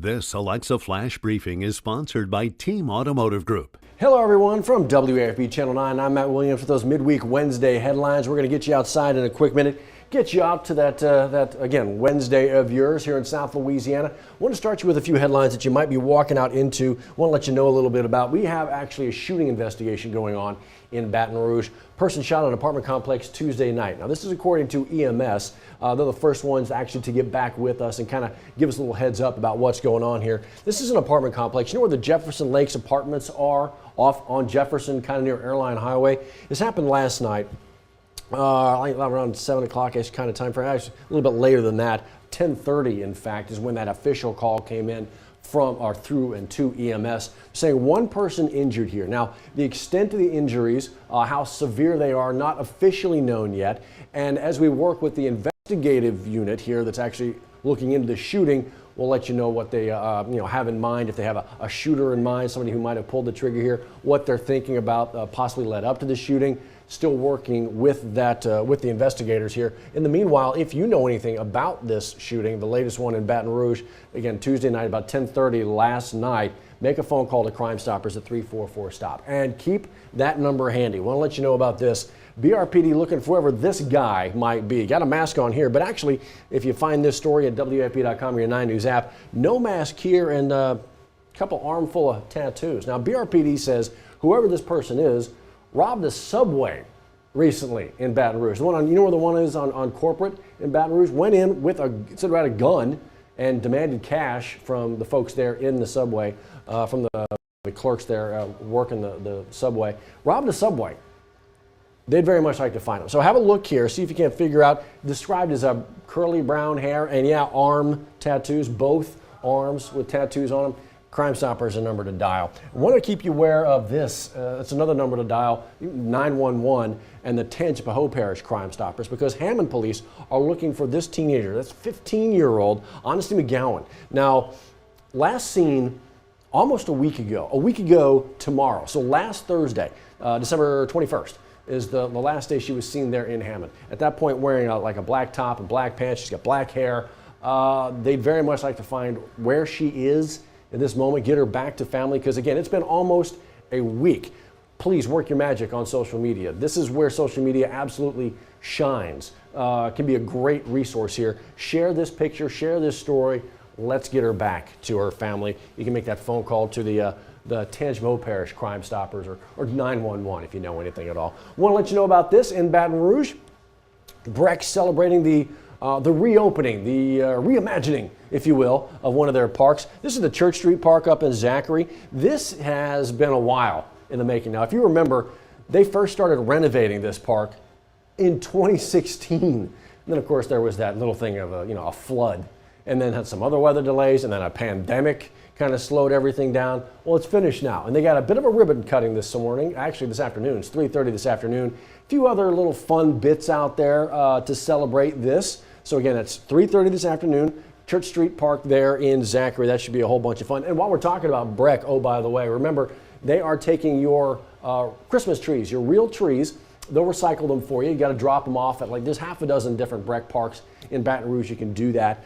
This Alexa Flash Briefing is sponsored by Team Automotive Group. Hello everyone from WAFB Channel 9. I'm Matt Williams with those midweek Wednesday headlines. We're going to get you outside in a quick minute, get you out to that again, Wednesday of yours here in South Louisiana. I want to start you with a few headlines that you might be walking out into. I want to let you know a little bit about. We have actually a shooting investigation going on in Baton Rouge. Person shot at an apartment complex Tuesday night. Now this is according to EMS. They're the first ones actually to get back with us and kind of give us a little heads up about what's going on here. This is an apartment complex. You know where the Jefferson Lakes apartments are, off on Jefferson, kind of near Airline Highway? This happened last night, around 7 o'clock-ish kind of time frame. Actually, a little bit later than that. 10:30, in fact, is when that official call came in from or through and to EMS, saying one person injured here. Now, the extent of the injuries, how severe they are, not officially known yet. And as we work with the investigative unit here that's actually looking into the shooting, we'll let you know what they have in mind, if they have a shooter in mind, somebody who might have pulled the trigger here, what they're thinking about possibly led up to the shooting. Still working with that with the investigators here. In the meanwhile, if you know anything about this shooting, the latest one in Baton Rouge, again Tuesday night about 10:30 last night, make a phone call to Crime Stoppers at 344-STOP and keep that number handy. Want to let you know about this. BRPD looking for whoever this guy might be. Got a mask on here, but actually, if you find this story at WFP.com or your 9 News app, no mask here and a couple armful of tattoos. Now, BRPD says whoever this person is robbed a Subway recently in Baton Rouge. The one on, you know where the one is on Corporate in Baton Rouge? Went in with said about a gun and demanded cash from the folks there in the Subway, from the clerks there working the Subway. Robbed a Subway. They'd very much like to find him. So have a look here, see if you can figure out, described as a curly brown hair and yeah, arm tattoos, both arms with tattoos on them. Crime Stoppers is a number to dial. I want to keep you aware of this. It's another number to dial, 911 and the Tangipahoa Parish Crime Stoppers, because Hammond police are looking for this teenager. That's 15-year-old Honesty McGowan. Now, last seen almost a week ago tomorrow. So last Thursday, December 21st, is the last day she was seen there in Hammond. At that point, wearing like a black top and black pants. She's got black hair. They'd very much like to find where she is in this moment, get her back to family, because again, it's been almost a week. Please work your magic on social media. This is where social media absolutely shines. Can be a great resource here. Share this picture, share this story. Let's get her back to her family. You can make that phone call to the Tangipahoa Parish Crime Stoppers or 911 if you know anything at all. Want to let you know about this in Baton Rouge. Breck celebrating the reopening, the reimagining, if you will, of one of their parks. This is the Church Street Park up in Zachary. This has been a while in the making. Now, if you remember, they first started renovating this park in 2016. And then, of course, there was that little thing of a flood, and then had some other weather delays, and then a pandemic kind of slowed everything down. Well, it's finished now, and they got a bit of a ribbon cutting this morning. Actually, this afternoon. It's 3:30 this afternoon. A few other little fun bits out there to celebrate this. So again, that's 3:30 this afternoon, Church Street Park there in Zachary. That should be a whole bunch of fun. And while we're talking about Breck, oh, by the way, remember, they are taking your Christmas trees, your real trees. They'll recycle them for you. You got to drop them off at there's half a dozen different Breck parks in Baton Rouge. You can do that.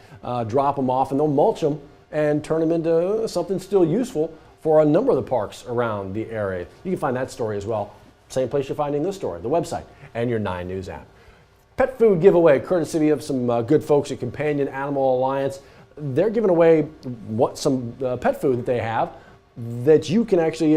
Drop them off, and they'll mulch them and turn them into something still useful for a number of the parks around the area. You can find that story as well. Same place you're finding this story, the website and your 9 News app. Pet food giveaway, courtesy of some good folks at Companion Animal Alliance. They're giving away some pet food that they have that you can actually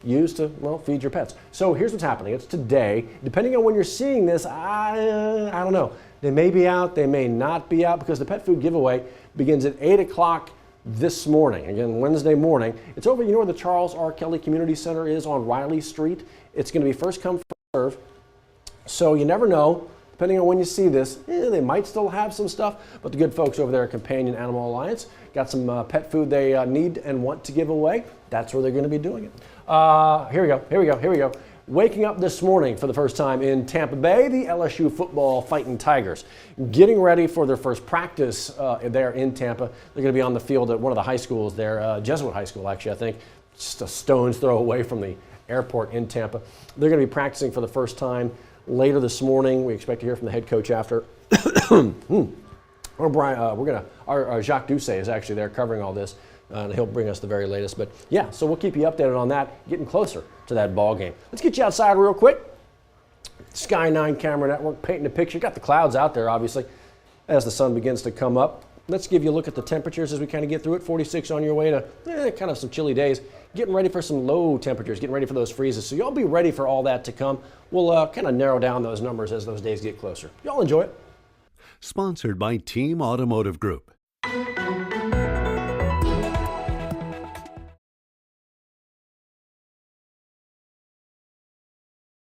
use to, feed your pets. So here's what's happening. It's today. Depending on when you're seeing this, I don't know. They may be out, they may not be out, because the pet food giveaway begins at 8 o'clock this morning. Again, Wednesday morning. It's over, where the Charles R. Kelly Community Center is on Riley Street. It's going to be first come, first serve. So you never know, depending on when you see this, they might still have some stuff, but the good folks over there at Companion Animal Alliance got some pet food they need and want to give away. That's where they're going to be doing it. Here we go. Waking up this morning for the first time in Tampa Bay, the LSU football Fighting Tigers, getting ready for their first practice there in Tampa. They're going to be on the field at one of the high schools there, Jesuit High School, actually, I think, just a stone's throw away from the airport in Tampa. They're going to be practicing for the first time later this morning. We expect to hear from the head coach after. Or Brian, our Jacques Doucet is actually there covering all this, and he'll bring us the very latest. But yeah, so we'll keep you updated on that, getting closer to that ball game. Let's get you outside real quick. Sky 9 Camera Network painting a picture. Got the clouds out there, obviously, as the sun begins to come up. Let's give you a look at the temperatures as we kind of get through it. 46 on your way to kind of some chilly days. Getting ready for some low temperatures, getting ready for those freezes. So y'all be ready for all that to come. We'll kind of narrow down those numbers as those days get closer. Y'all enjoy it. Sponsored by Team Automotive Group.